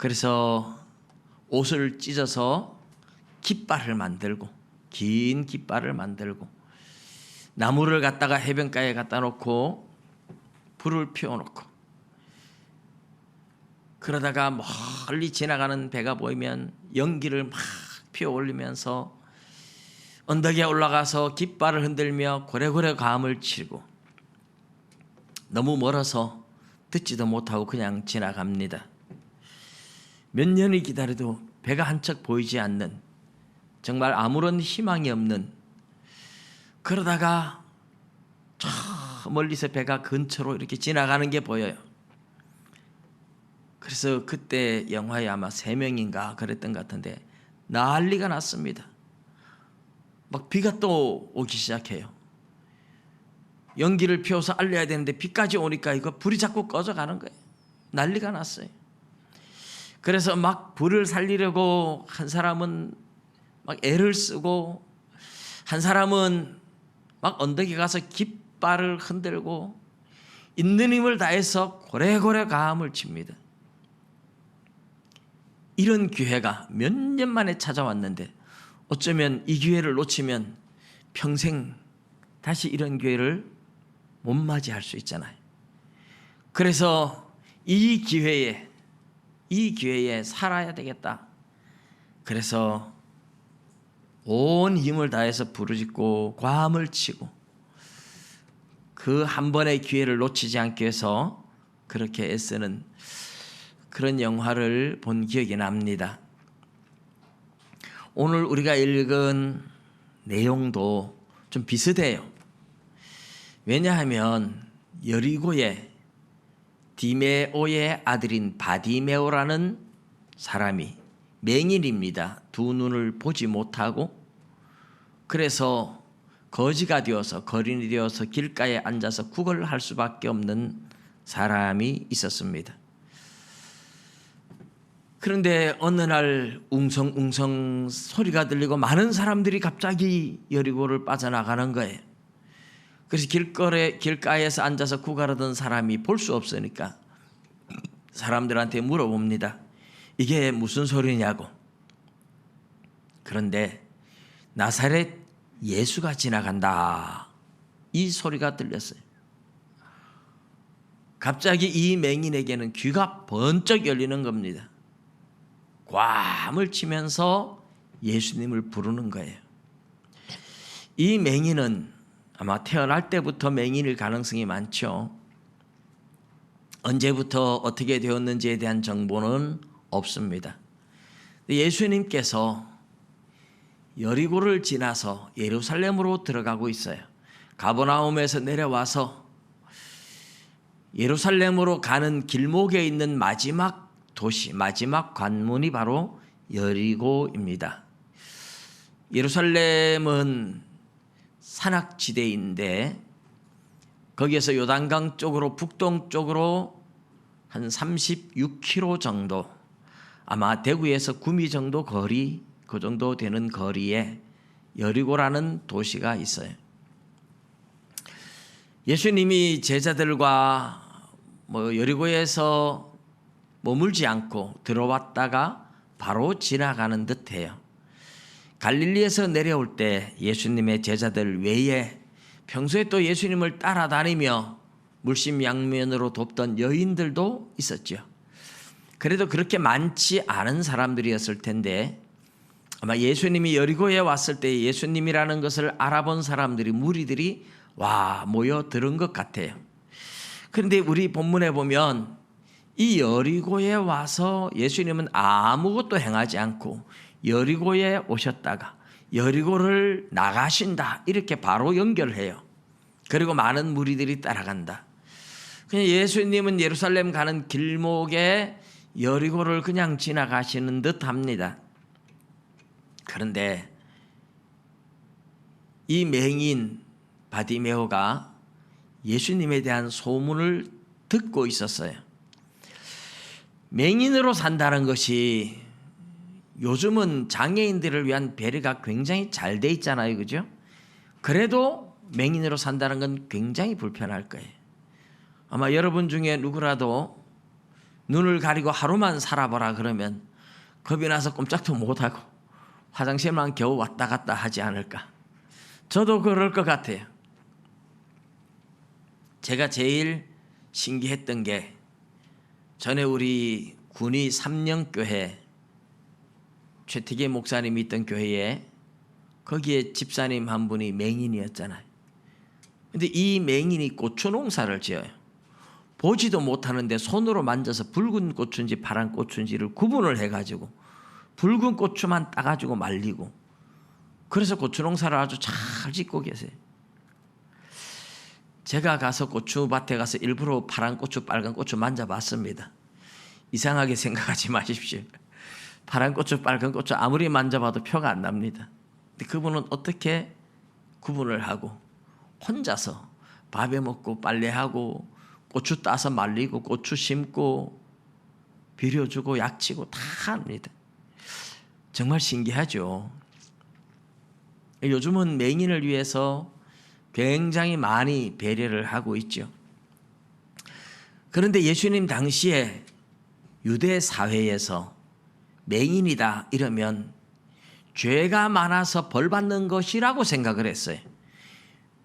그래서 옷을 찢어서 깃발을 만들고, 긴 깃발을 만들고, 나무를 갖다가 해변가에 갖다 놓고 불을 피워놓고, 그러다가 멀리 지나가는 배가 보이면 연기를 막 피워 올리면서 언덕에 올라가서 깃발을 흔들며 고래고래 감을 치고, 너무 멀어서 듣지도 못하고 그냥 지나갑니다. 몇 년이 기다려도 배가 한 척 보이지 않는, 정말 아무런 희망이 없는, 그러다가 저 멀리서 배가 근처로 이렇게 지나가는 게 보여요. 그래서 그때 영화에 아마 3명인가 그랬던 것 같은데 난리가 났습니다. 막 비가 또 오기 시작해요. 연기를 피워서 알려야 되는데 비까지 오니까 이거 불이 자꾸 꺼져가는 거예요. 난리가 났어요. 그래서 막 불을 살리려고 한 사람은 막 애를 쓰고, 한 사람은 막 언덕에 가서 깃발을 흔들고 있는 힘을 다해서 고래고래 감을 칩니다. 이런 기회가 몇 년 만에 찾아왔는데 어쩌면 이 기회를 놓치면 평생 다시 이런 기회를 못 맞이할 수 있잖아요. 그래서 이 기회에 살아야 되겠다. 그래서 온 힘을 다해서 부르짖고 괌을 치고 그 한 번의 기회를 놓치지 않기 위해서 그렇게 애쓰는 그런 영화를 본 기억이 납니다. 오늘 우리가 읽은 내용도 좀 비슷해요. 왜냐하면 여리고의 디메오의 아들인 바디메오라는 사람이 맹인입니다. 두 눈을 보지 못하고, 그래서 거지가 되어서, 거린이 되어서 길가에 앉아서 구걸을 할 수밖에 없는 사람이 있었습니다. 그런데 어느 날 웅성웅성 소리가 들리고 많은 사람들이 갑자기 여리고를 빠져나가는 거예요. 그래서 길가에서 앉아서 구걸하던 사람이 볼 수 없으니까 사람들한테 물어봅니다. 이게 무슨 소리냐고. 그런데 나사렛 예수가 지나간다, 이 소리가 들렸어요. 갑자기 이 맹인에게는 귀가 번쩍 열리는 겁니다. 괌을 치면서 예수님을 부르는 거예요. 이 맹인은 아마 태어날 때부터 맹인일 가능성이 많죠. 언제부터 어떻게 되었는지에 대한 정보는 없습니다. 예수님께서 여리고를 지나서 예루살렘으로 들어가고 있어요. 가버나움에서 내려와서 예루살렘으로 가는 길목에 있는 마지막 도시, 마지막 관문이 바로 여리고입니다. 예루살렘은 산악지대인데 거기에서 요단강 쪽으로 북동쪽으로 한 36km 정도, 아마 대구에서 구미 정도 거리, 그 정도 되는 거리에 여리고라는 도시가 있어요. 예수님이 제자들과 여리고에서 머물지 않고 들어왔다가 바로 지나가는 듯해요. 갈릴리에서 내려올 때 예수님의 제자들 외에 평소에 또 예수님을 따라다니며 물심양면으로 돕던 여인들도 있었죠. 그래도 그렇게 많지 않은 사람들이었을 텐데 아마 예수님이 여리고에 왔을 때 예수님이라는 것을 알아본 사람들이, 무리들이 모여들은 것 같아요. 그런데 우리 본문에 보면 이 여리고에 와서 예수님은 아무것도 행하지 않고 여리고에 오셨다가 여리고를 나가신다, 이렇게 바로 연결해요. 그리고 많은 무리들이 따라간다. 그냥 예수님은 예루살렘 가는 길목에 여리고를 그냥 지나가시는 듯 합니다. 그런데 이 맹인 바디메오가 예수님에 대한 소문을 듣고 있었어요. 맹인으로 산다는 것이 요즘은 장애인들을 위한 배려가 굉장히 잘 돼 있잖아요, 그죠? 그래도 맹인으로 산다는 건 굉장히 불편할 거예요. 아마 여러분 중에 누구라도 눈을 가리고 하루만 살아보라 그러면 겁이 나서 꼼짝도 못하고 화장실만 겨우 왔다 갔다 하지 않을까. 저도 그럴 것 같아요. 제가 제일 신기했던 게 전에 우리 군위 3년교회 최태계 목사님이 있던 교회에 거기에 집사님 한 분이 맹인이었잖아요. 근데 이 맹인이 고추 농사를 지어요. 보지도 못하는데 손으로 만져서 붉은 고추인지 파란 고추인지를 구분을 해가지고 붉은 고추만 따가지고 말리고, 그래서 고추 농사를 아주 잘 짓고 계세요. 제가 가서 고추밭에 가서 일부러 파란 고추 빨간 고추 만져봤습니다. 이상하게 생각하지 마십시오. 파란 고추 빨간 고추 아무리 만져봐도 표가 안 납니다. 근데 그분은 어떻게 구분을 하고 혼자서 밥에 먹고 빨래하고 고추 따서 말리고 고추 심고 비료주고 약치고 다 합니다. 정말 신기하죠. 요즘은 맹인을 위해서 굉장히 많이 배려를 하고 있죠. 그런데 예수님 당시에 유대 사회에서 맹인이다 이러면 죄가 많아서 벌 받는 것이라고 생각을 했어요.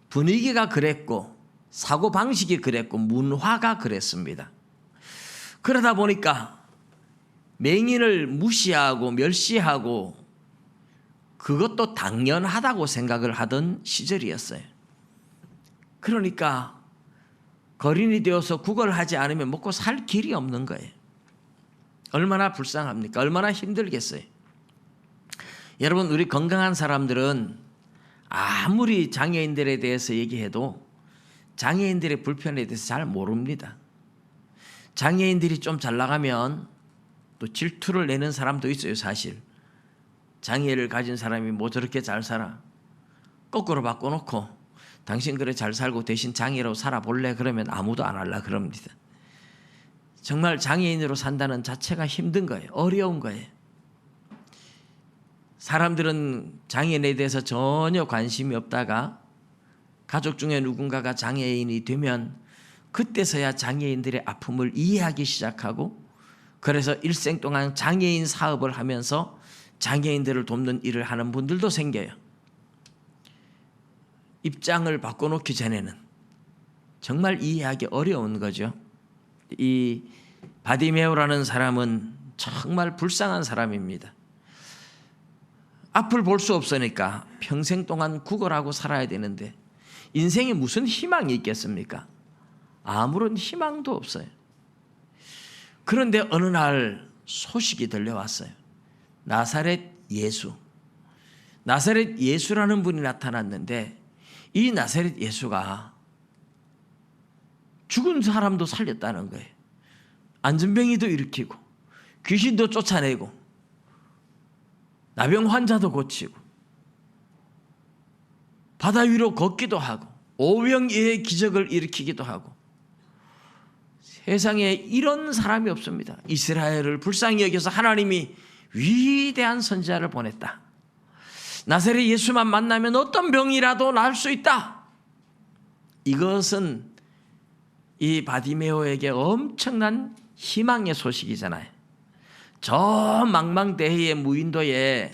분위기가 그랬고 사고방식이 그랬고 문화가 그랬습니다. 그러다 보니까 맹인을 무시하고 멸시하고 그것도 당연하다고 생각을 하던 시절이었어요. 그러니까 거린이 되어서 구걸하지 않으면 먹고 살 길이 없는 거예요. 얼마나 불쌍합니까? 얼마나 힘들겠어요. 여러분, 우리 건강한 사람들은 아무리 장애인들에 대해서 얘기해도 장애인들의 불편에 대해서 잘 모릅니다. 장애인들이 좀 잘 나가면 또 질투를 내는 사람도 있어요. 사실 장애를 가진 사람이 뭐 저렇게 잘 살아, 거꾸로 바꿔놓고 당신 그래 잘 살고 대신 장애로 살아볼래 그러면 아무도 안 할라 그럽니다. 정말 장애인으로 산다는 자체가 힘든 거예요. 어려운 거예요. 사람들은 장애인에 대해서 전혀 관심이 없다가 가족 중에 누군가가 장애인이 되면 그때서야 장애인들의 아픔을 이해하기 시작하고, 그래서 일생 동안 장애인 사업을 하면서 장애인들을 돕는 일을 하는 분들도 생겨요. 입장을 바꿔놓기 전에는 정말 이해하기 어려운 거죠. 이 바디메오라는 사람은 정말 불쌍한 사람입니다. 앞을 볼 수 없으니까 평생 동안 구걸하고 살아야 되는데 인생에 무슨 희망이 있겠습니까? 아무런 희망도 없어요. 그런데 어느 날 소식이 들려왔어요. 나사렛 예수라는 분이 나타났는데 이 나사렛 예수가 죽은 사람도 살렸다는 거예요. 안전병이도 일으키고 귀신도 쫓아내고 나병 환자도 고치고 바다 위로 걷기도 하고 오병이어의 기적을 일으키기도 하고, 세상에 이런 사람이 없습니다. 이스라엘을 불쌍히 여겨서 하나님이 위대한 선지자를 보냈다. 나사렛 예수만 만나면 어떤 병이라도 나을 수 있다. 이것은 이 바디메오에게 엄청난 희망의 소식이잖아요. 저 망망대해의 무인도에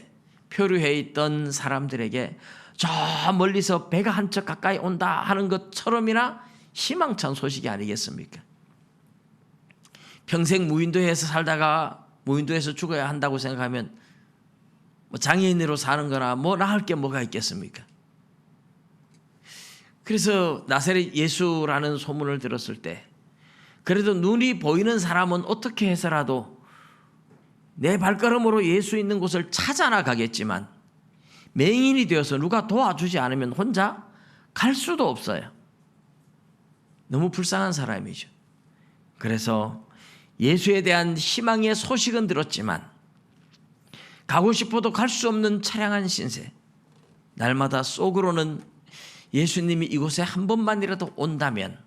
표류해 있던 사람들에게 저 멀리서 배가 한 척 가까이 온다 하는 것처럼이나 희망찬 소식이 아니겠습니까? 평생 무인도에서 살다가 무인도에서 죽어야 한다고 생각하면 뭐 장애인으로 사는 거나 뭐 나을 게 뭐가 있겠습니까? 그래서 나사렛 예수라는 소문을 들었을 때 그래도 눈이 보이는 사람은 어떻게 해서라도 내 발걸음으로 예수 있는 곳을 찾아 나가겠지만 맹인이 되어서 누가 도와주지 않으면 혼자 갈 수도 없어요. 너무 불쌍한 사람이죠. 그래서 예수에 대한 희망의 소식은 들었지만 가고 싶어도 갈 수 없는 처량한 신세, 날마다 속으로는 예수님이 이곳에 한 번만이라도 온다면,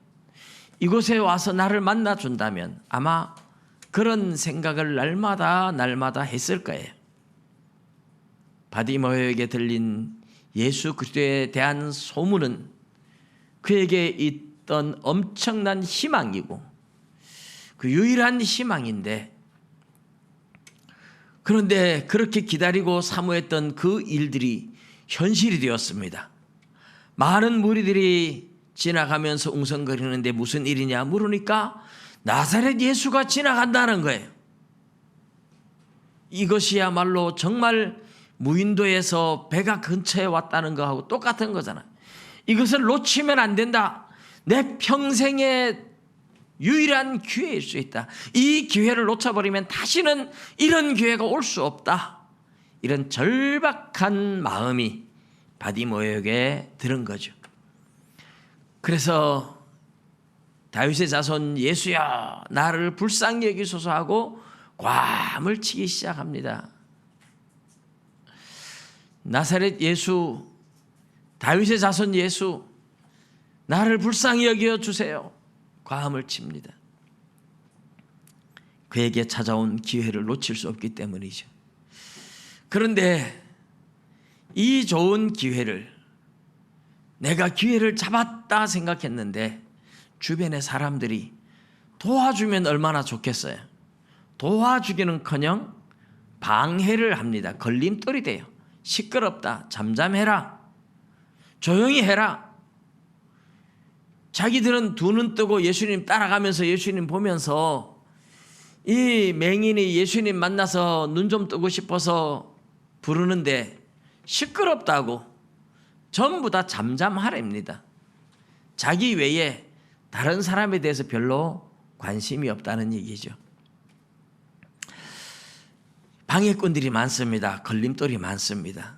이곳에 와서 나를 만나준다면 아마 그런 생각을 날마다 했을 거예요. 바디메오에게 들린 예수 그리스도에 대한 소문은 그에게 있던 엄청난 희망이고, 그 유일한 희망인데, 그런데 그렇게 기다리고 사모했던 그 일들이 현실이 되었습니다. 많은 무리들이 지나가면서 웅성거리는데 무슨 일이냐 물으니까 나사렛 예수가 지나간다는 거예요. 이것이야말로 정말 무인도에서 배가 근처에 왔다는 거하고 똑같은 거잖아요. 이것을 놓치면 안 된다. 내 평생의 유일한 기회일 수 있다. 이 기회를 놓쳐버리면 다시는 이런 기회가 올 수 없다. 이런 절박한 마음이 바디메오에게 들은 거죠. 그래서 다윗의 자손 예수야 나를 불쌍히 여기소서 하고 꽌을 치기 시작합니다. 나사렛 예수, 다윗의 자손 예수, 나를 불쌍히 여겨주세요. 꽌을 칩니다. 그에게 찾아온 기회를 놓칠 수 없기 때문이죠. 그런데 이 좋은 기회를, 내가 기회를 잡았다 생각했는데 주변의 사람들이 도와주면 얼마나 좋겠어요. 도와주기는커녕 방해를 합니다. 걸림돌이 돼요. 시끄럽다, 잠잠해라, 조용히 해라. 자기들은 두 눈 뜨고 예수님 따라가면서 예수님 보면서 이 맹인이 예수님 만나서 눈 좀 뜨고 싶어서 부르는데 시끄럽다고 전부 다 잠잠하랍니다. 자기 외에 다른 사람에 대해서 별로 관심이 없다는 얘기죠. 방해꾼들이 많습니다. 걸림돌이 많습니다.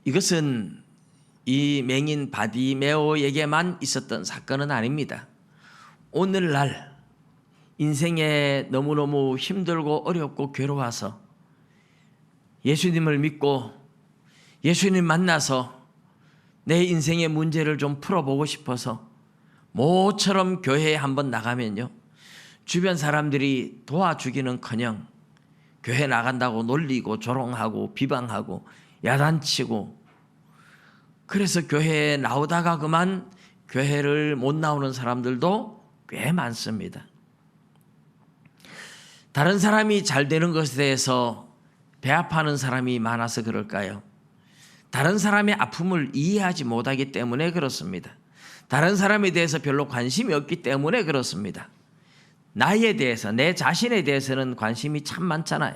이것은 이 맹인 바디메오에게만 있었던 사건은 아닙니다. 오늘날 인생에 너무너무 힘들고 어렵고 괴로워서 예수님을 믿고 예수님 만나서 내 인생의 문제를 좀 풀어보고 싶어서 모처럼 교회에 한번 나가면요, 주변 사람들이 도와주기는커녕 교회 나간다고 놀리고 조롱하고 비방하고 야단치고, 그래서 교회에 나오다가 그만 교회를 못 나오는 사람들도 꽤 많습니다. 다른 사람이 잘 되는 것에 대해서 배아파하는 사람이 많아서 그럴까요? 다른 사람의 아픔을 이해하지 못하기 때문에 그렇습니다. 다른 사람에 대해서 별로 관심이 없기 때문에 그렇습니다. 나에 대해서, 내 자신에 대해서는 관심이 참 많잖아요.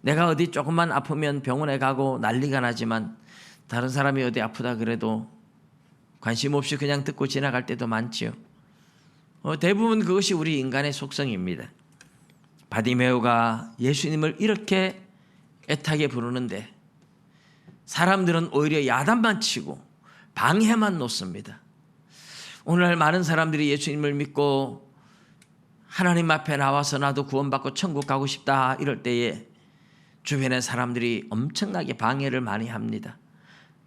내가 어디 조금만 아프면 병원에 가고 난리가 나지만 다른 사람이 어디 아프다 그래도 관심 없이 그냥 듣고 지나갈 때도 많지요. 대부분 그것이 우리 인간의 속성입니다. 바디메오가 예수님을 이렇게 애타게 부르는데 사람들은 오히려 야단만 치고 방해만 놓습니다. 오늘날 많은 사람들이 예수님을 믿고 하나님 앞에 나와서 나도 구원받고 천국 가고 싶다 이럴 때에 주변의 사람들이 엄청나게 방해를 많이 합니다.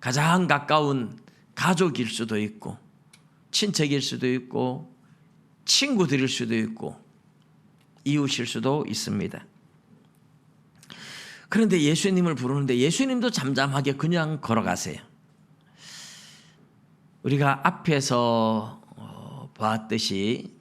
가장 가까운 가족일 수도 있고 친척일 수도 있고 친구들일 수도 있고 이웃일 수도 있습니다. 그런데 예수님을 부르는데 예수님도 잠잠하게 그냥 걸어가세요. 우리가 앞에서 보았듯이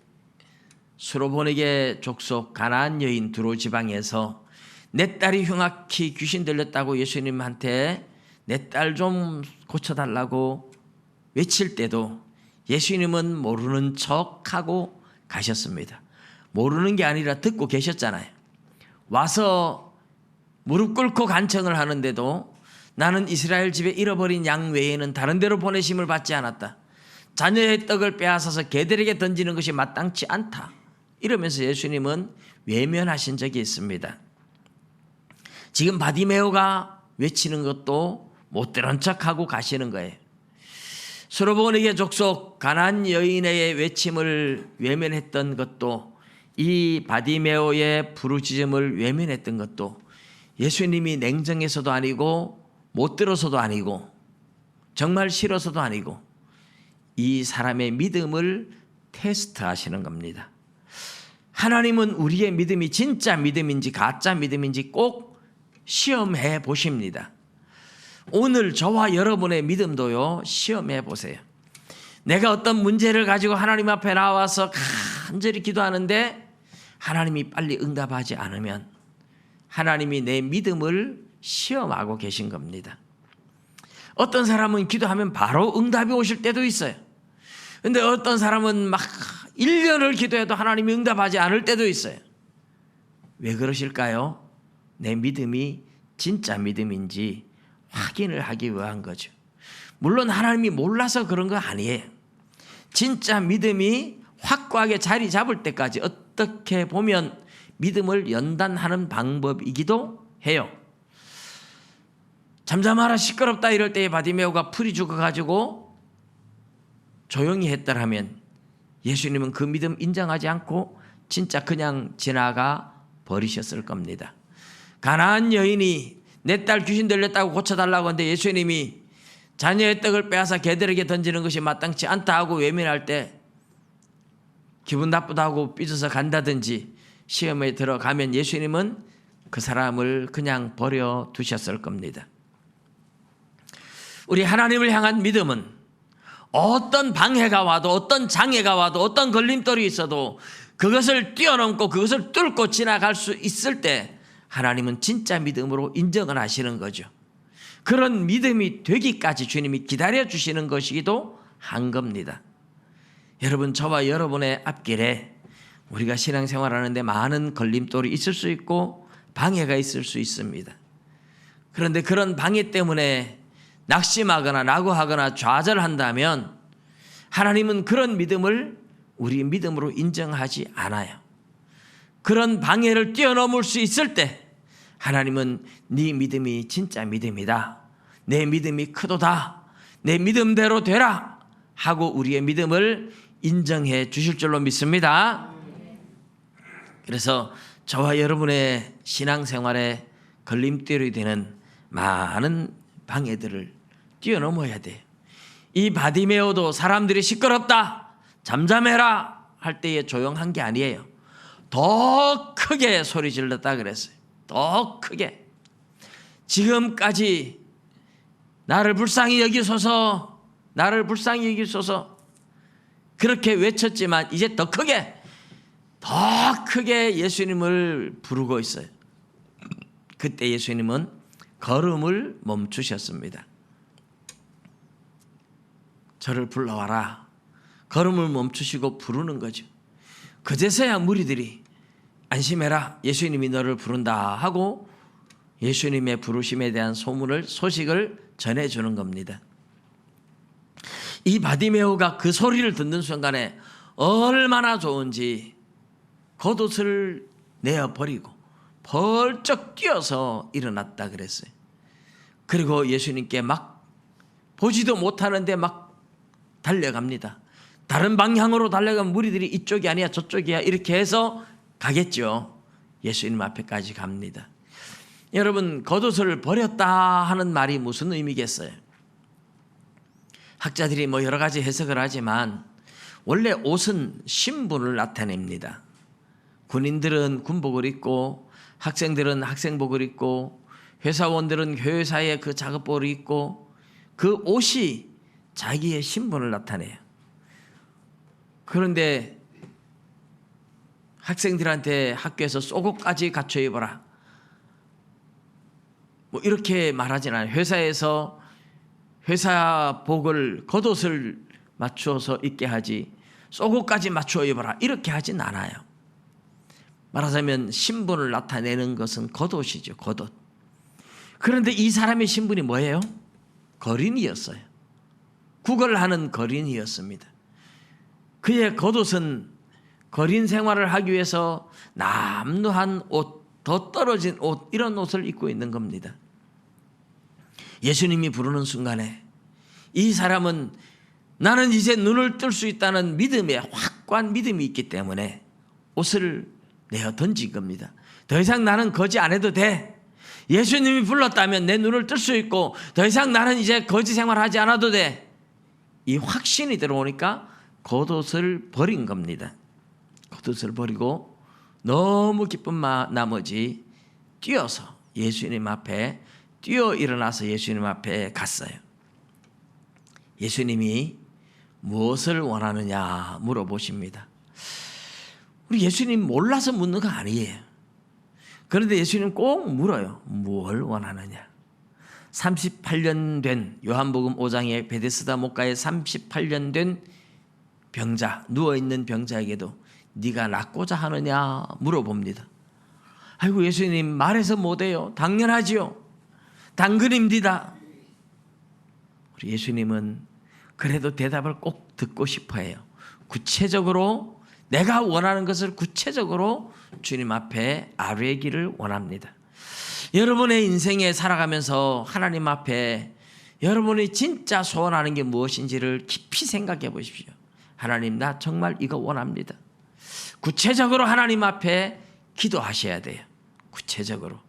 수로보니게 족속 가나안 여인 두로 지방에서 내 딸이 흉악히 귀신 들렸다고 예수님한테 내 딸 좀 고쳐달라고 외칠 때도 예수님은 모르는 척하고 가셨습니다. 모르는 게 아니라 듣고 계셨잖아요. 와서 무릎 꿇고 간청을 하는데도 나는 이스라엘 집에 잃어버린 양 외에는 다른 데로 보내심을 받지 않았다. 자녀의 떡을 빼앗아서 개들에게 던지는 것이 마땅치 않다. 이러면서 예수님은 외면하신 적이 있습니다. 지금 바디메오가 외치는 것도 못 들은 척하고 가시는 거예요. 수로보니게 족속 가나안 여인의 외침을 외면했던 것도, 이 바디메오의 부르짖음을 외면했던 것도 예수님이 냉정해서도 아니고 못 들어서도 아니고 정말 싫어서도 아니고 이 사람의 믿음을 테스트하시는 겁니다. 하나님은 우리의 믿음이 진짜 믿음인지 가짜 믿음인지 꼭 시험해 보십니다. 오늘 저와 여러분의 믿음도요, 시험해 보세요. 내가 어떤 문제를 가지고 하나님 앞에 나와서 간절히 기도하는데 하나님이 빨리 응답하지 않으면 하나님이 내 믿음을 시험하고 계신 겁니다. 어떤 사람은 기도하면 바로 응답이 오실 때도 있어요. 근데 어떤 사람은 막 1년을 기도해도 하나님이 응답하지 않을 때도 있어요. 왜 그러실까요? 내 믿음이 진짜 믿음인지 확인을 하기 위한 거죠. 물론 하나님이 몰라서 그런 거 아니에요. 진짜 믿음이 확고하게 자리 잡을 때까지 어떻게 보면 믿음을 연단하는 방법이기도 해요. 잠잠하라 시끄럽다 이럴 때에 바디메오가 풀이 죽어가지고 조용히 했더라면 예수님은 그 믿음 인정하지 않고 진짜 그냥 지나가 버리셨을 겁니다. 가나안 여인이 내 딸 귀신 들렸다고 고쳐달라고 하는데 예수님이 자녀의 떡을 빼앗아 개들에게 던지는 것이 마땅치 않다 하고 외면할 때 기분 나쁘다고 삐져서 간다든지 시험에 들어가면 예수님은 그 사람을 그냥 버려 두셨을 겁니다. 우리 하나님을 향한 믿음은 어떤 방해가 와도 어떤 장애가 와도 어떤 걸림돌이 있어도 그것을 뛰어넘고 그것을 뚫고 지나갈 수 있을 때 하나님은 진짜 믿음으로 인정을 하시는 거죠. 그런 믿음이 되기까지 주님이 기다려 주시는 것이기도 한 겁니다. 여러분, 저와 여러분의 앞길에 우리가 신앙생활하는데 많은 걸림돌이 있을 수 있고 방해가 있을 수 있습니다. 그런데 그런 방해 때문에 낙심하거나 낙오하거나 좌절한다면 하나님은 그런 믿음을 우리 믿음으로 인정하지 않아요. 그런 방해를 뛰어넘을 수 있을 때 하나님은 네 믿음이 진짜 믿음이다. 내 믿음이 크도다. 내 믿음대로 되라 하고 우리의 믿음을 인정해 주실 줄로 믿습니다. 그래서 저와 여러분의 신앙생활에 걸림돌이 되는 많은 방해들을 뛰어넘어야 돼요. 이 바디메오도 사람들이 시끄럽다, 잠잠해라 할 때에 조용한 게 아니에요. 더 크게 소리 질렀다 그랬어요. 더 크게. 지금까지 나를 불쌍히 여기소서, 나를 불쌍히 여기소서 그렇게 외쳤지만 이제 더 크게 예수님을 부르고 있어요. 그때 예수님은 걸음을 멈추셨습니다. 저를 불러와라. 걸음을 멈추시고 부르는 거죠. 그제서야 무리들이 안심해라, 예수님이 너를 부른다 하고 예수님의 부르심에 대한 소식을 전해주는 겁니다. 이 바디메오가 그 소리를 듣는 순간에 얼마나 좋은지 겉옷을 내어버리고 벌쩍 뛰어서 일어났다 그랬어요. 그리고 예수님께 막 보지도 못하는데 막 달려갑니다. 다른 방향으로 달려가면 무리들이 이쪽이 아니야 저쪽이야 이렇게 해서 가겠죠. 예수님 앞에까지 갑니다. 여러분, 겉옷을 버렸다 하는 말이 무슨 의미겠어요? 학자들이 여러 가지 해석을 하지만 원래 옷은 신분을 나타냅니다. 군인들은 군복을 입고 학생들은 학생복을 입고 회사원들은 회사의 그 작업복을 입고 그 옷이 자기의 신분을 나타내요. 그런데 학생들한테 학교에서 속옷까지 갖춰 입어라 이렇게 말하진 않아요. 회사에서 회사복을 겉옷을 맞추어서 입게 하지 속옷까지 맞추어 입어라 이렇게 하진 않아요. 말하자면 신분을 나타내는 것은 겉옷이죠. 겉옷. 그런데 이 사람의 신분이 뭐예요? 거린이었어요. 구걸하는 거린이었습니다. 그의 겉옷은 거린 생활을 하기 위해서 남루한 옷, 더 떨어진 옷, 이런 옷을 입고 있는 겁니다. 예수님이 부르는 순간에 이 사람은 나는 이제 눈을 뜰 수 있다는 믿음에 확고한 믿음이 있기 때문에 옷을 내어 던진 겁니다. 더 이상 나는 거지 안 해도 돼. 예수님이 불렀다면 내 눈을 뜰 수 있고 더 이상 나는 이제 거지 생활하지 않아도 돼. 이 확신이 들어오니까 겉옷을 버린 겁니다. 겉옷을 버리고 너무 기쁜 나머지 뛰어서 예수님 앞에 뛰어 일어나서 예수님 앞에 갔어요. 예수님이 무엇을 원하느냐 물어보십니다. 우리 예수님 몰라서 묻는 거 아니에요. 그런데 예수님 꼭 물어요. 뭘 원하느냐. 38년 된 요한복음 5장의 베데스다 목가에 38년 된 병자, 누워있는 병자에게도 네가 낫고자 하느냐 물어봅니다. 아이고 예수님 말해서 못해요. 당연하지요. 당근입니다. 우리 예수님은 그래도 대답을 꼭 듣고 싶어해요. 구체적으로 내가 원하는 것을 구체적으로 주님 앞에 아뢰기를 원합니다. 여러분의 인생에 살아가면서 하나님 앞에 여러분이 진짜 소원하는 게 무엇인지를 깊이 생각해 보십시오. 하나님 나 정말 이거 원합니다. 구체적으로 하나님 앞에 기도하셔야 돼요. 구체적으로.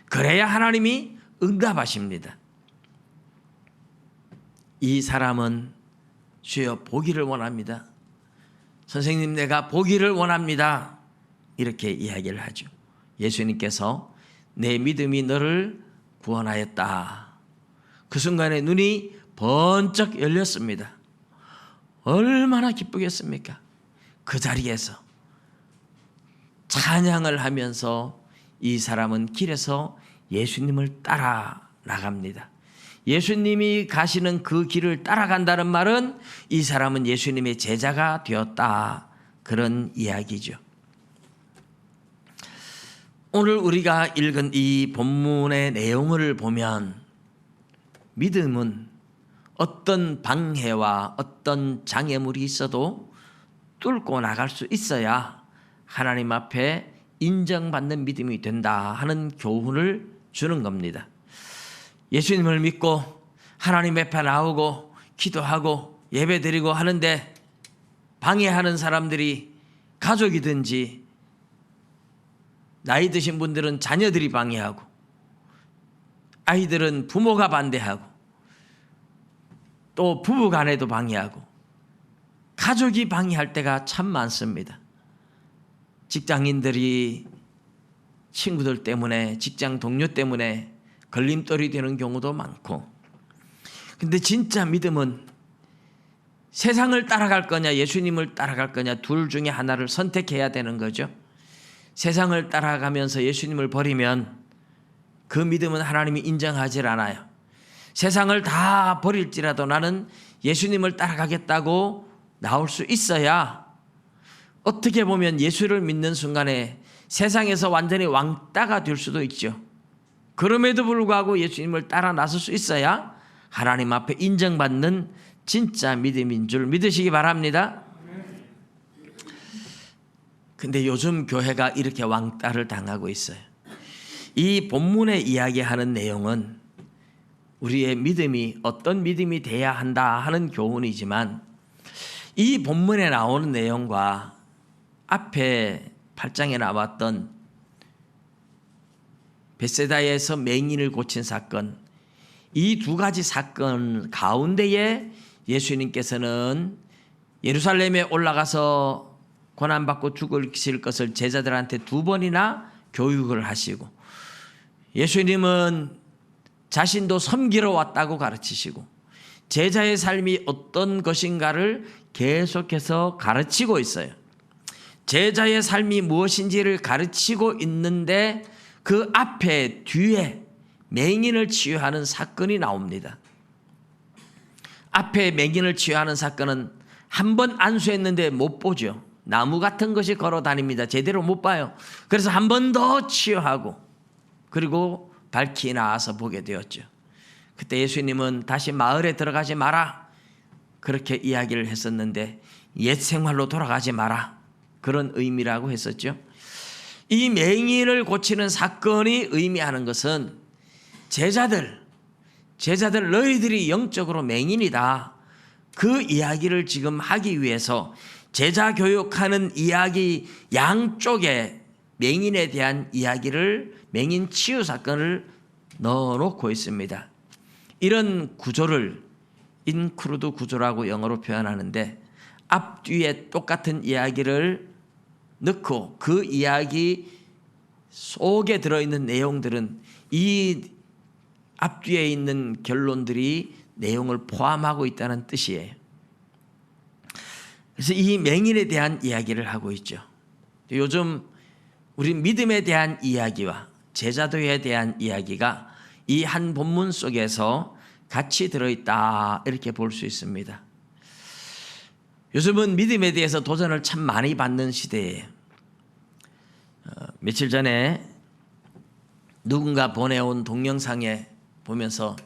그래야 하나님이 응답하십니다. 이 사람은 주여 보기를 원합니다. 선생님 내가 보기를 원합니다. 이렇게 이야기를 하죠. 예수님께서 내 믿음이 너를 구원하였다. 그 순간에 눈이 번쩍 열렸습니다. 얼마나 기쁘겠습니까? 그 자리에서 찬양을 하면서 이 사람은 길에서 예수님을 따라 나갑니다. 예수님이 가시는 그 길을 따라간다는 말은 이 사람은 예수님의 제자가 되었다. 그런 이야기죠. 오늘 우리가 읽은 이 본문의 내용을 보면 믿음은 어떤 방해와 어떤 장애물이 있어도 뚫고 나갈 수 있어야 하나님 앞에 인정받는 믿음이 된다 하는 교훈을 주는 겁니다. 예수님을 믿고 하나님 앞에 나오고 기도하고 예배드리고 하는데 방해하는 사람들이 가족이든지 나이 드신 분들은 자녀들이 방해하고 아이들은 부모가 반대하고 또 부부간에도 방해하고 가족이 방해할 때가 참 많습니다. 직장인들이 친구들 때문에 직장 동료 때문에 걸림돌이 되는 경우도 많고, 근데 진짜 믿음은 세상을 따라갈 거냐 예수님을 따라갈 거냐 둘 중에 하나를 선택해야 되는 거죠. 세상을 따라가면서 예수님을 버리면 그 믿음은 하나님이 인정하지 않아요. 세상을 다 버릴지라도 나는 예수님을 따라가겠다고 나올 수 있어야 어떻게 보면 예수를 믿는 순간에 세상에서 완전히 왕따가 될 수도 있죠. 그럼에도 불구하고 예수님을 따라 나설 수 있어야 하나님 앞에 인정받는 진짜 믿음인 줄 믿으시기 바랍니다. 근데 요즘 교회가 이렇게 왕따를 당하고 있어요. 이 본문에 이야기하는 내용은 우리의 믿음이 어떤 믿음이 돼야 한다 하는 교훈이지만 이 본문에 나오는 내용과 앞에 8장에 나왔던 벳세다에서 맹인을 고친 사건, 이 두 가지 사건 가운데에 예수님께서는 예루살렘에 올라가서 고난받고 죽으실 것을 제자들한테 2번이나 교육을 하시고, 예수님은 자신도 섬기러 왔다고 가르치시고 제자의 삶이 어떤 것인가를 계속해서 가르치고 있어요. 제자의 삶이 무엇인지를 가르치고 있는데 그 앞에 뒤에 맹인을 치유하는 사건이 나옵니다. 앞에 맹인을 치유하는 사건은 한 번 안수했는데 못 보죠. 나무 같은 것이 걸어 다닙니다. 제대로 못 봐요. 그래서 한 번 더 치유하고 그리고 밝히 나와서 보게 되었죠. 그때 예수님은 다시 마을에 들어가지 마라 그렇게 이야기를 했었는데 옛 생활로 돌아가지 마라 그런 의미라고 했었죠. 이 맹인을 고치는 사건이 의미하는 것은 제자들 너희들이 영적으로 맹인이다 그 이야기를 지금 하기 위해서 제자 교육하는 이야기 양쪽에 맹인에 대한 이야기를 맹인 치유 사건을 넣어놓고 있습니다. 이런 구조를 인크루드 구조라고 영어로 표현하는데 앞뒤에 똑같은 이야기를 넣고 그 이야기 속에 들어있는 내용들은 이 앞뒤에 있는 결론들이 내용을 포함하고 있다는 뜻이에요. 그래서 이 맹인에 대한 이야기를 하고 있죠. 요즘 우리 믿음에 대한 이야기와 제자도에 대한 이야기가 이 한 본문 속에서 같이 들어있다 이렇게 볼 수 있습니다. 요즘은 믿음에 대해서 도전을 참 많이 받는 시대예요. 며칠 전에 누군가 보내온 동영상에 보면서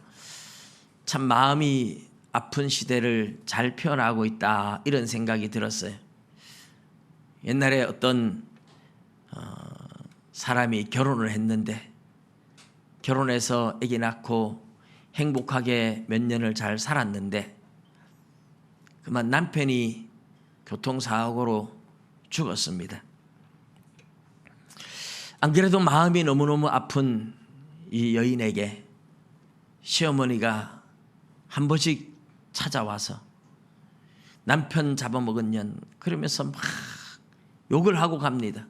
참 마음이 아픈 시대를 잘 표현하고 있다 이런 생각이 들었어요. 옛날에 어떤 사람이 결혼을 했는데 결혼해서 아기 낳고 행복하게 몇 년을 잘 살았는데 그만 남편이 교통사고로 죽었습니다. 안 그래도 마음이 너무너무 아픈 이 여인에게 시어머니가 한 번씩 찾아와서 남편 잡아먹은 년 그러면서 막 욕을 하고 갑니다.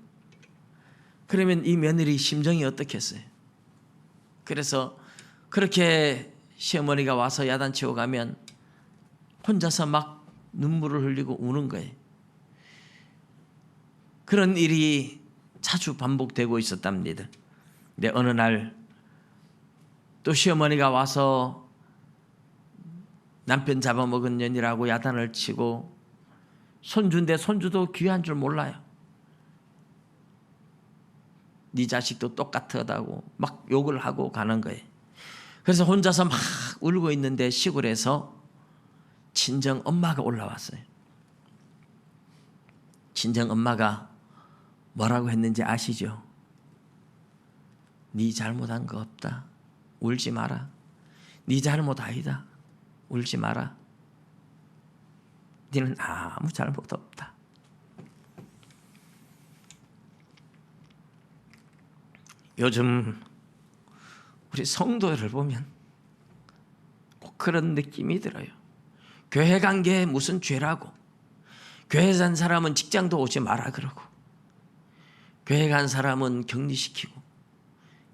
그러면 이 며느리 심정이 어떻겠어요? 그래서 그렇게 시어머니가 와서 야단치고 가면 혼자서 막 눈물을 흘리고 우는 거예요. 그런 일이 자주 반복되고 있었답니다. 근데 어느 날 또 시어머니가 와서 남편 잡아먹은 년이라고 야단을 치고 손주인데 손주도 귀한 줄 몰라요. 네 자식도 똑같다고 막 욕을 하고 가는 거예요. 그래서 혼자서 막 울고 있는데 시골에서 친정 엄마가 올라왔어요. 친정 엄마가 뭐라고 했는지 아시죠? 네 잘못한 거 없다. 울지 마라. 네 잘못 아니다. 울지 마라. 너는 아무 잘못 없다. 요즘 우리 성도를 보면 꼭 그런 느낌이 들어요. 교회 간 게 무슨 죄라고. 교회 간 사람은 직장도 오지 마라 그러고 교회 간 사람은 격리시키고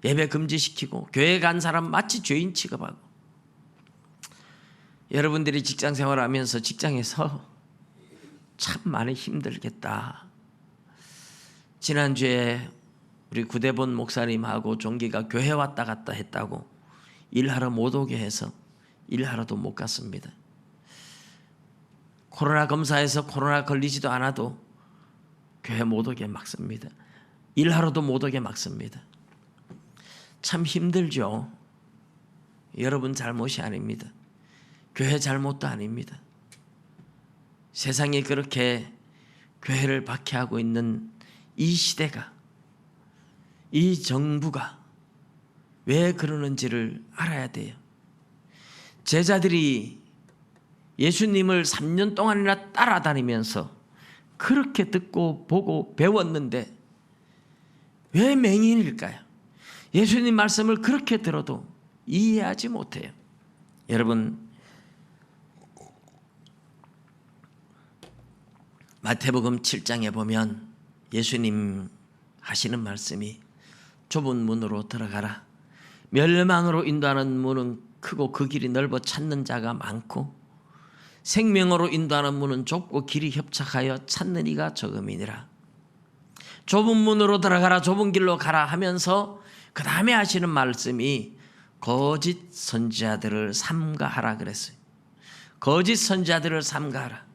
예배 금지시키고 교회 간 사람 마치 죄인 취급하고. 여러분들이 직장 생활하면서 직장에서 참 많이 힘들겠다. 지난주에 우리 구대본 목사님하고 종기가 교회 왔다 갔다 했다고 일하러 못 오게 해서 일하러도 못 갔습니다. 코로나 검사에서 코로나 걸리지도 않아도 교회 못 오게 막습니다. 일하러도 못 오게 막습니다. 참 힘들죠. 여러분 잘못이 아닙니다. 교회 잘못도 아닙니다. 세상이 그렇게 교회를 박해하고 있는 이 시대가, 이 정부가 왜 그러는지를 알아야 돼요. 제자들이 예수님을 3년 동안이나 따라다니면서 그렇게 듣고 보고 배웠는데 왜 맹인일까요? 예수님 말씀을 그렇게 들어도 이해하지 못해요. 여러분, 마태복음 7장에 보면 예수님 하시는 말씀이 좁은 문으로 들어가라. 멸망으로 인도하는 문은 크고 그 길이 넓어 찾는 자가 많고 생명으로 인도하는 문은 좁고 길이 협착하여 찾는 이가 적음이니라. 좁은 문으로 들어가라, 좁은 길로 가라 하면서 그 다음에 하시는 말씀이 거짓 선지자들을 삼가하라 그랬어요. 거짓 선지자들을 삼가하라.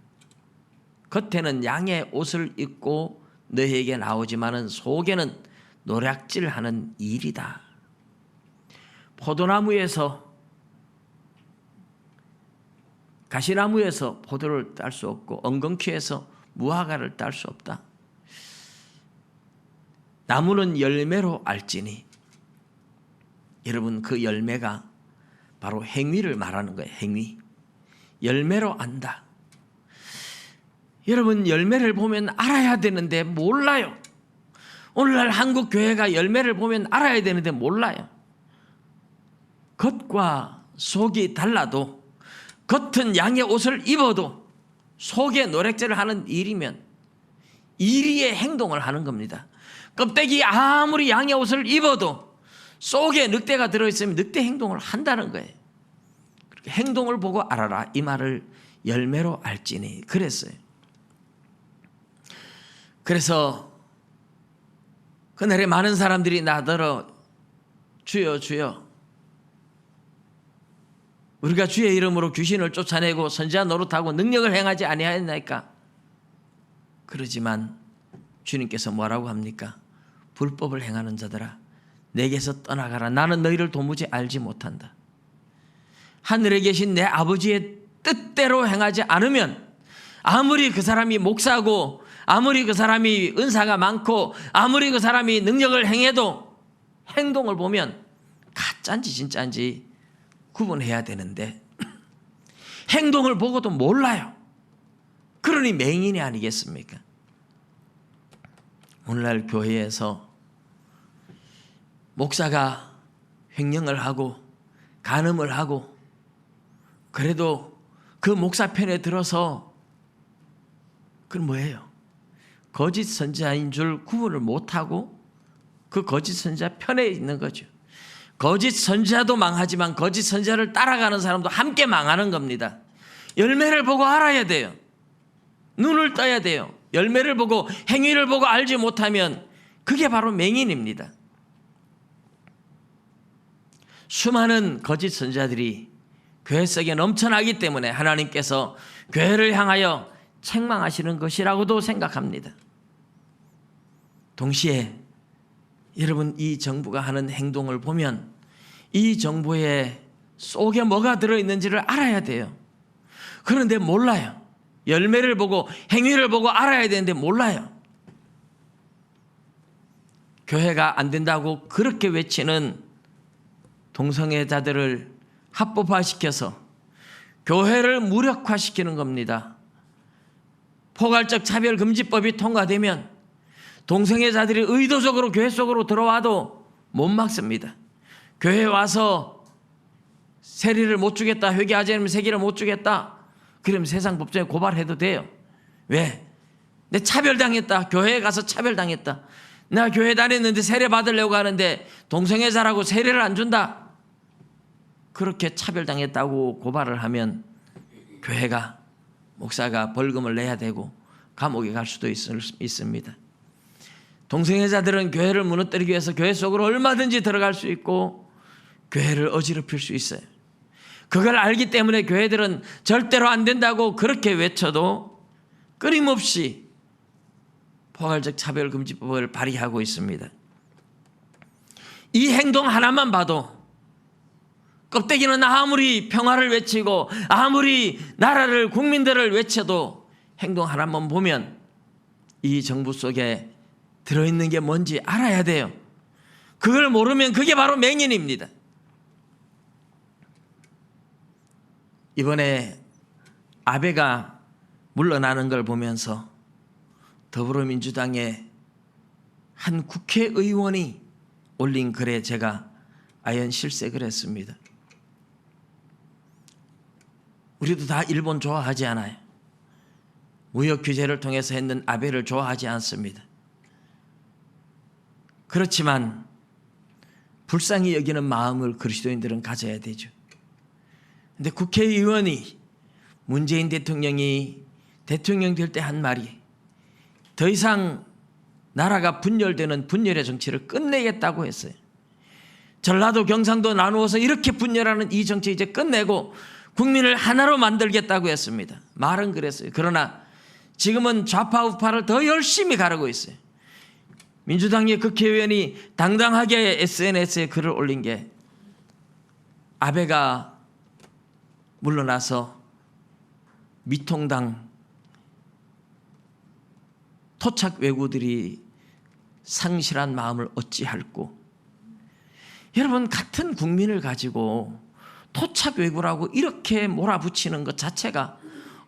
겉에는 양의 옷을 입고 너희에게 나오지만은 속에는 노략질하는 일이다. 포도나무에서 가시나무에서 포도를 딸 수 없고 엉겅퀴에서 무화과를 딸 수 없다. 나무는 열매로 알지니. 여러분, 그 열매가 바로 행위를 말하는 거예요. 행위. 열매로 안다. 여러분, 열매를 보면 알아야 되는데 몰라요. 오늘날 한국 교회가 열매를 보면 알아야 되는데 몰라요. 겉과 속이 달라도 겉은 양의 옷을 입어도 속에 노략질을 하는 일이면 이리의 행동을 하는 겁니다. 껍데기 아무리 양의 옷을 입어도 속에 늑대가 들어있으면 늑대 행동을 한다는 거예요. 행동을 보고 알아라, 이 말을 열매로 알지니 그랬어요. 그래서 그날에 많은 사람들이 나더러 주여 주여 우리가 주의 이름으로 귀신을 쫓아내고 선지자 노릇하고 능력을 행하지 아니하였나이까? 그러지만 주님께서 뭐라고 합니까? 불법을 행하는 자들아 내게서 떠나가라. 나는 너희를 도무지 알지 못한다. 하늘에 계신 내 아버지의 뜻대로 행하지 않으면 아무리 그 사람이 목사고 아무리 그 사람이 은사가 많고 아무리 그 사람이 능력을 행해도 행동을 보면 가짜인지 진짜인지 구분해야 되는데 행동을 보고도 몰라요. 그러니 맹인이 아니겠습니까? 오늘날 교회에서 목사가 횡령을 하고 간음을 하고 그래도 그 목사 편에 들어서 그건 뭐예요? 거짓 선지자인 줄 구분을 못하고 그 거짓 선지자 편에 있는 거죠. 거짓 선지자도 망하지만 거짓 선지자를 따라가는 사람도 함께 망하는 겁니다. 열매를 보고 알아야 돼요. 눈을 떠야 돼요. 열매를 보고 행위를 보고 알지 못하면 그게 바로 맹인입니다. 수많은 거짓 선지자들이 교회 속에 넘쳐나기 때문에 하나님께서 교회를 향하여 책망하시는 것이라고도 생각합니다. 동시에 여러분 이 정부가 하는 행동을 보면 이 정부의 속에 뭐가 들어있는지를 알아야 돼요. 그런데 몰라요. 열매를 보고 행위를 보고 알아야 되는데 몰라요. 교회가 안 된다고 그렇게 외치는 동성애자들을 합법화시켜서 교회를 무력화시키는 겁니다. 포괄적 차별금지법이 통과되면 동성애자들이 의도적으로 교회 속으로 들어와도 못 막습니다. 교회에 와서 세리를 못 주겠다, 회개하지 않으면 세리를 못 주겠다, 그러면 세상 법정에 고발해도 돼요. 왜? 내 차별당했다. 교회에 가서 차별당했다. 나 교회 다녔는데 세례 받으려고 하는데 동성애자라고 세례를 안 준다. 그렇게 차별당했다고 고발을 하면 교회가 목사가 벌금을 내야 되고 감옥에 갈 수도 있습니다. 동성애자들은 교회를 무너뜨리기 위해서 교회 속으로 얼마든지 들어갈 수 있고 교회를 어지럽힐 수 있어요. 그걸 알기 때문에 교회들은 절대로 안 된다고 그렇게 외쳐도 끊임없이 포괄적 차별금지법을 발의하고 있습니다. 이 행동 하나만 봐도 껍데기는 아무리 평화를 외치고 아무리 나라를 국민들을 외쳐도 행동 하나만 보면 이 정부 속에 들어있는 게 뭔지 알아야 돼요. 그걸 모르면 그게 바로 맹인입니다. 이번에 아베가 물러나는 걸 보면서 더불어민주당의 한 국회의원이 올린 글에 제가 아연 실색을 했습니다. 우리도 다 일본 좋아하지 않아요. 무역 규제를 통해서 했는 아베를 좋아하지 않습니다. 그렇지만 불쌍히 여기는 마음을 그리스도인들은 가져야 되죠. 그런데 국회의원이 문재인 대통령이 대통령 될 때 한 말이 더 이상 나라가 분열되는 분열의 정치를 끝내겠다고 했어요. 전라도 경상도 나누어서 이렇게 분열하는 이 정치 이제 끝내고 국민을 하나로 만들겠다고 했습니다. 말은 그랬어요. 그러나 지금은 좌파 우파를 더 열심히 가르고 있어요. 민주당의 국회의원이 당당하게 SNS에 글을 올린 게 아베가 물러나서 미통당 토착 왜구들이 상실한 마음을 어찌할꼬. 여러분 같은 국민을 가지고 토착 왜구라고 이렇게 몰아붙이는 것 자체가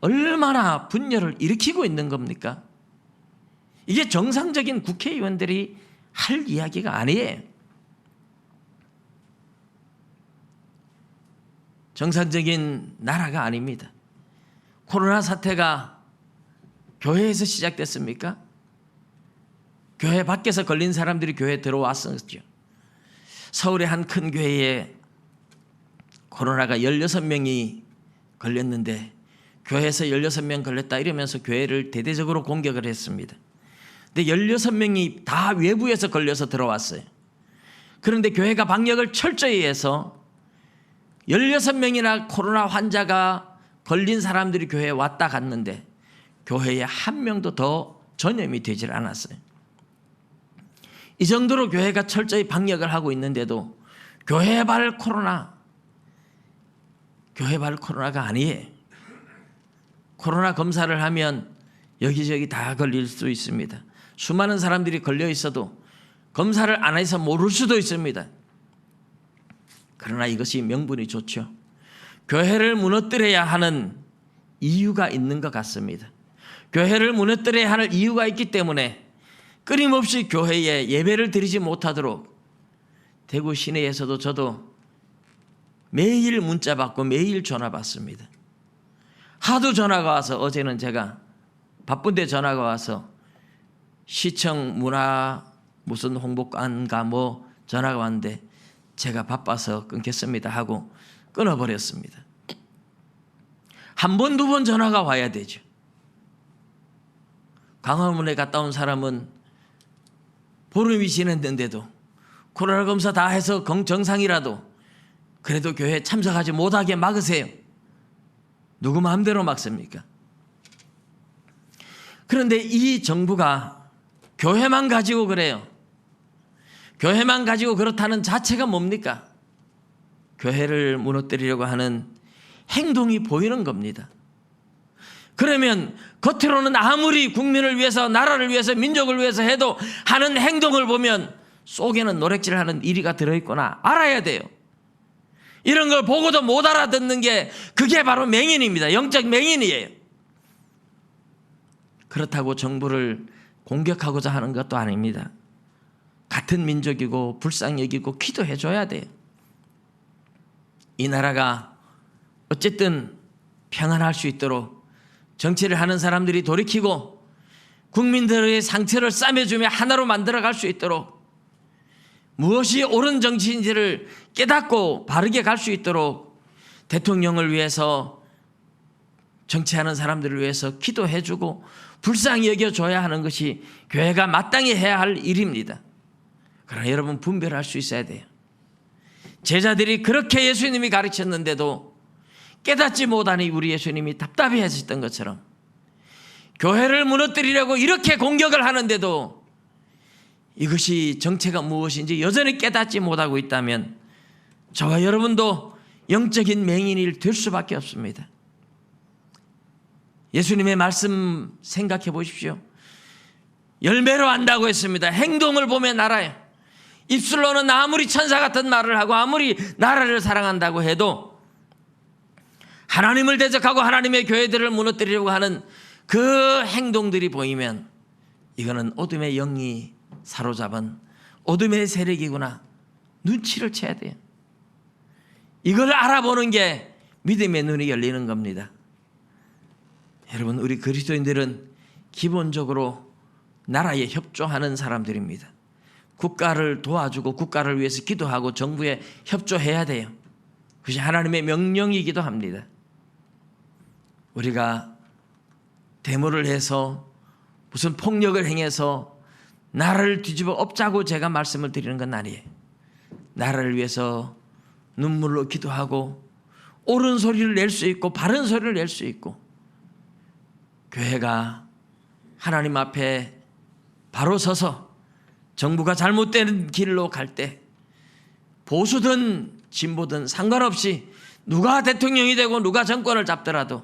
얼마나 분열을 일으키고 있는 겁니까? 이게 정상적인 국회의원들이 할 이야기가 아니에요. 정상적인 나라가 아닙니다. 코로나 사태가 교회에서 시작됐습니까? 교회 밖에서 걸린 사람들이 교회에 들어왔었죠. 서울의 한 큰 교회에 코로나가 16명이 걸렸는데 교회에서 16명 걸렸다 이러면서 교회를 대대적으로 공격을 했습니다. 근데 16명이 다 외부에서 걸려서 들어왔어요. 그런데 교회가 방역을 철저히 해서 16명이나 코로나 환자가 걸린 사람들이 교회에 왔다 갔는데 교회에 한 명도 더 전염이 되질 않았어요. 이 정도로 교회가 철저히 방역을 하고 있는데도 교회발 코로나가 아니에요. 코로나 검사를 하면 여기저기 다 걸릴 수 있습니다. 수많은 사람들이 걸려 있어도 검사를 안 해서 모를 수도 있습니다. 그러나 이것이 명분이 좋죠. 교회를 무너뜨려야 하는 이유가 있는 것 같습니다. 교회를 무너뜨려야 하는 이유가 있기 때문에 끊임없이 교회에 예배를 드리지 못하도록 대구 시내에서도 저도 매일 문자 받고 매일 전화 받습니다. 하도 전화가 와서 어제는 제가 바쁜데 전화가 와서 시청 문화 무슨 홍보관가 뭐 전화가 왔는데 제가 바빠서 끊겠습니다 하고 끊어버렸습니다. 한 번, 두 번 전화가 와야 되죠. 광화문에 갔다 온 사람은 보름이 지났는데도 코로나 검사 다 해서 정상이라도 그래도 교회에 참석하지 못하게 막으세요. 누구 마음대로 막습니까? 그런데 이 정부가 교회만 가지고 그래요. 교회만 가지고 그렇다는 자체가 뭡니까? 교회를 무너뜨리려고 하는 행동이 보이는 겁니다. 그러면 겉으로는 아무리 국민을 위해서, 나라를 위해서, 민족을 위해서 해도 하는 행동을 보면 속에는 노략질하는 이리가 들어있구나 알아야 돼요. 이런 걸 보고도 못 알아듣는 게 그게 바로 맹인입니다. 영적 맹인이에요. 그렇다고 정부를 공격하고자 하는 것도 아닙니다. 같은 민족이고 불쌍히 여기고 기도해 줘야 돼요. 이 나라가 어쨌든 평안할 수 있도록 정치를 하는 사람들이 돌이키고 국민들의 상처를 싸매주며 하나로 만들어갈 수 있도록 무엇이 옳은 정치인지를 깨닫고 바르게 갈 수 있도록 대통령을 위해서 정치하는 사람들을 위해서 기도해주고 불쌍히 여겨줘야 하는 것이 교회가 마땅히 해야 할 일입니다. 그러나 여러분 분별할 수 있어야 돼요. 제자들이 그렇게 예수님이 가르쳤는데도 깨닫지 못하니 우리 예수님이 답답해하셨던 것처럼 교회를 무너뜨리려고 이렇게 공격을 하는데도 이것이 정체가 무엇인지 여전히 깨닫지 못하고 있다면 저와 여러분도 영적인 맹인이 될 수밖에 없습니다. 예수님의 말씀 생각해 보십시오. 열매로 안다고 했습니다. 행동을 보면 알아요. 입술로는 아무리 천사 같은 말을 하고 아무리 나라를 사랑한다고 해도 하나님을 대적하고 하나님의 교회들을 무너뜨리려고 하는 그 행동들이 보이면 이거는 어둠의 영이 사로잡은 어둠의 세력이구나 눈치를 채야 돼요. 이걸 알아보는 게 믿음의 눈이 열리는 겁니다. 여러분 우리 그리스도인들은 기본적으로 나라에 협조하는 사람들입니다. 국가를 도와주고 국가를 위해서 기도하고 정부에 협조해야 돼요. 그것이 하나님의 명령이기도 합니다. 우리가 데모를 해서 무슨 폭력을 행해서 나라를 뒤집어 엎자고 제가 말씀을 드리는 건 아니에요. 나라를 위해서 눈물로 기도하고 옳은 소리를 낼 수 있고 바른 소리를 낼 수 있고 교회가 하나님 앞에 바로 서서 정부가 잘못된 길로 갈 때 보수든 진보든 상관없이 누가 대통령이 되고 누가 정권을 잡더라도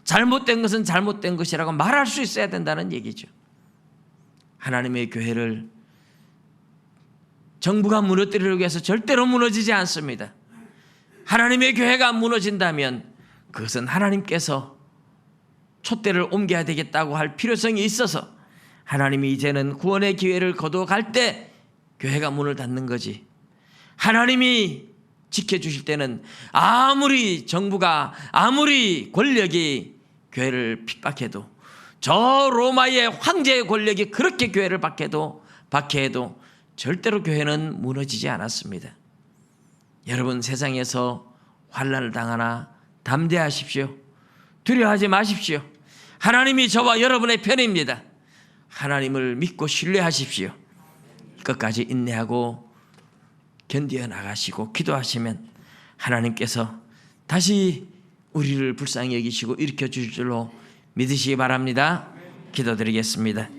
잘못된 것은 잘못된 것이라고 말할 수 있어야 된다는 얘기죠. 하나님의 교회를 정부가 무너뜨리려고 해서 절대로 무너지지 않습니다. 하나님의 교회가 무너진다면 그것은 하나님께서 촛대를 옮겨야 되겠다고 할 필요성이 있어서 하나님이 이제는 구원의 기회를 거둬갈 때 교회가 문을 닫는 거지. 하나님이 지켜주실 때는 아무리 정부가 아무리 권력이 교회를 핍박해도 저 로마의 황제의 권력이 그렇게 교회를 박해해도 절대로 교회는 무너지지 않았습니다. 여러분 세상에서 환난을 당하나 담대하십시오. 두려워하지 마십시오. 하나님이 저와 여러분의 편입니다. 하나님을 믿고 신뢰하십시오. 끝까지 인내하고 견디어 나가시고 기도하시면 하나님께서 다시 우리를 불쌍히 여기시고 일으켜 주실 줄로 믿으시기 바랍니다. 기도드리겠습니다.